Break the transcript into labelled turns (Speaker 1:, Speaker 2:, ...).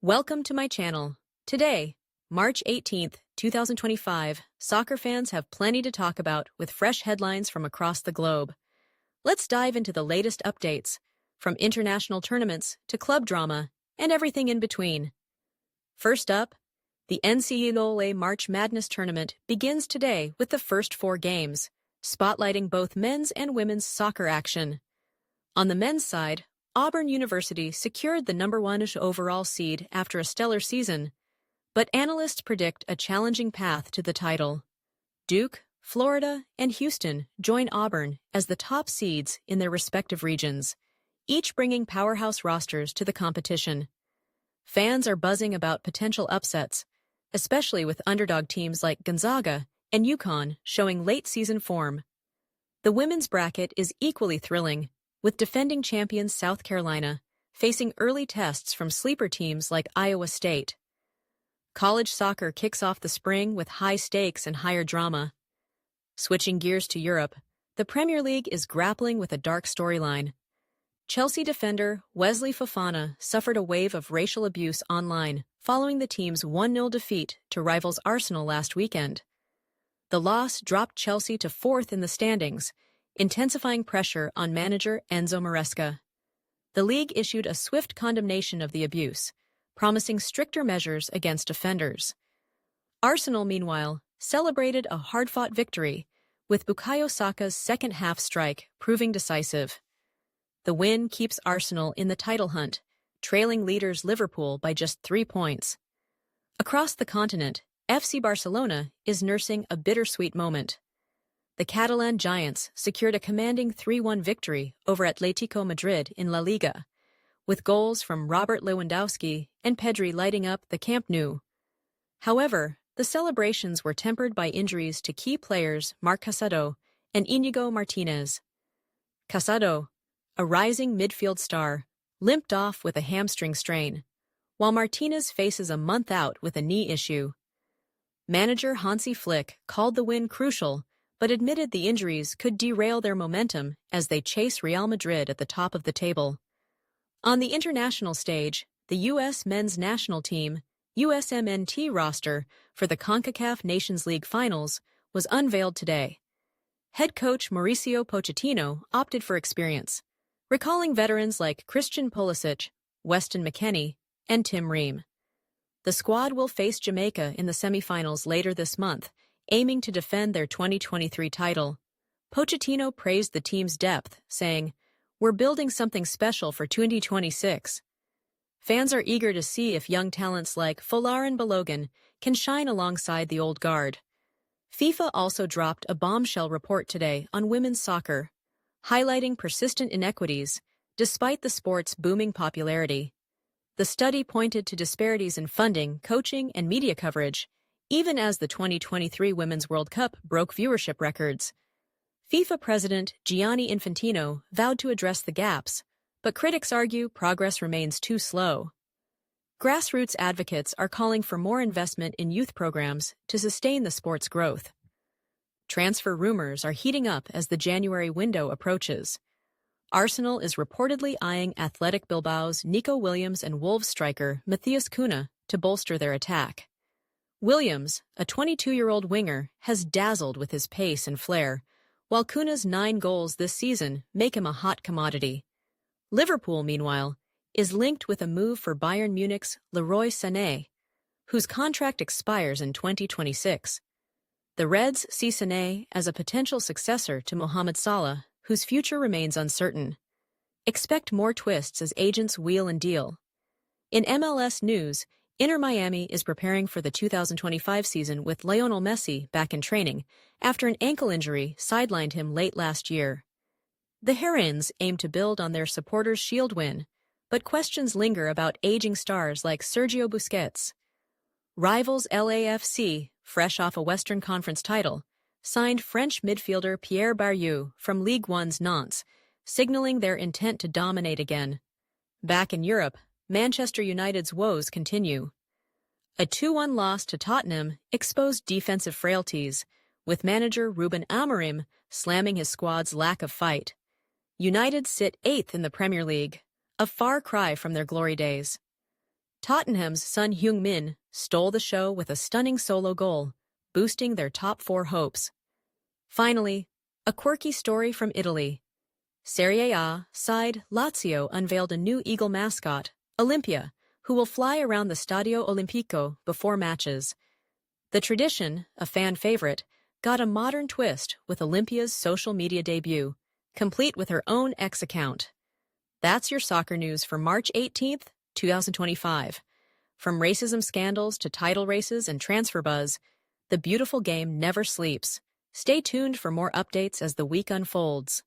Speaker 1: Welcome to my channel. Today, March 18th, 2025, soccer fans have plenty to talk about with fresh headlines from across the globe. Let's dive into the latest updates, from international tournaments to club drama and everything in between. First up, the NCAA March Madness tournament begins today with the first four games, spotlighting both men's and women's soccer action. On the men's side, Auburn University secured the #1 overall seed after a stellar season, but analysts predict a challenging path to the title. Duke, Florida, and Houston join Auburn as the top seeds in their respective regions, each bringing powerhouse rosters to the competition. Fans are buzzing about potential upsets, especially with underdog teams like Gonzaga and UConn showing late-season form. The women's bracket is equally thrilling, with defending champions South Carolina facing early tests from sleeper teams like Iowa State. College soccer kicks off the spring with high stakes and higher drama. Switching gears to Europe, the Premier League is grappling with a dark storyline. Chelsea defender Wesley Fofana suffered a wave of racial abuse online following the team's 1-0 defeat to rivals Arsenal last weekend. The loss dropped Chelsea to 4th in the standings, intensifying pressure on manager Enzo Maresca. The league issued a swift condemnation of the abuse, promising stricter measures against offenders. Arsenal, meanwhile, celebrated a hard-fought victory, with Bukayo Saka's second-half strike proving decisive. The win keeps Arsenal in the title hunt, trailing leaders Liverpool by just 3 points. Across the continent, FC Barcelona is nursing a bittersweet moment. The Catalan Giants secured a commanding 3-1 victory over Atletico Madrid in La Liga, with goals from Robert Lewandowski and Pedri lighting up the Camp Nou. However, the celebrations were tempered by injuries to key players Marc Casado and Íñigo Martínez. Casado, a rising midfield star, limped off with a hamstring strain, while Martínez faces a month out with a knee issue. Manager Hansi Flick called the win crucial, but admitted the injuries could derail their momentum as they chase Real Madrid at the top of the table. On the international stage, the U.S. men's national team, USMNT roster for the CONCACAF Nations League Finals was unveiled today. Head coach Mauricio Pochettino opted for experience, recalling veterans like Christian Pulisic, Weston McKennie, and Tim Ream. The squad will face Jamaica in the semifinals later this month, aiming to defend their 2023 title. Pochettino praised the team's depth, saying, "We're building something special for 2026. Fans are eager to see if young talents like Folarin Balogun can shine alongside the old guard." FIFA also dropped a bombshell report today on women's soccer, highlighting persistent inequities despite the sport's booming popularity. The study pointed to disparities in funding, coaching, and media coverage, even as the 2023 Women's World Cup broke viewership records. FIFA President Gianni Infantino vowed to address the gaps, but critics argue progress remains too slow. Grassroots advocates are calling for more investment in youth programs to sustain the sport's growth. Transfer rumors are heating up as the January window approaches. Arsenal is reportedly eyeing Athletic Bilbao's Nico Williams and Wolves striker Matthias Cunha to bolster their attack. Williams, a 22-year-old winger, has dazzled with his pace and flair, while Cunha's 9 goals this season make him a hot commodity. Liverpool, meanwhile, is linked with a move for Bayern Munich's Leroy Sané, whose contract expires in 2026. The Reds see Sané as a potential successor to Mohamed Salah, whose future remains uncertain. Expect more twists as agents wheel and deal. In MLS news, Inter Miami is preparing for the 2025 season with Lionel Messi back in training after an ankle injury sidelined him late last year. The Herons aim to build on their supporters' Shield win, but questions linger about aging stars like Sergio Busquets. Rivals LAFC, fresh off a Western Conference title, signed French midfielder Pierre Barrieu from Ligue 1's Nantes, signaling their intent to dominate again. Back in Europe, Manchester United's woes continue. A 2-1 loss to Tottenham exposed defensive frailties, with manager Ruben Amorim slamming his squad's lack of fight. United sit 8th in the Premier League, a far cry from their glory days. Tottenham's Son Heung-min stole the show with a stunning solo goal, boosting their top four hopes. Finally, a quirky story from Italy. Serie A side Lazio unveiled a new Eagle mascot, Olympia, who will fly around the Stadio Olimpico before matches. The tradition, a fan favorite, got a modern twist with Olympia's social media debut, complete with her own X account. That's your soccer news for March 18th, 2025. From racism scandals to title races and transfer buzz, the beautiful game never sleeps. Stay tuned for more updates as the week unfolds.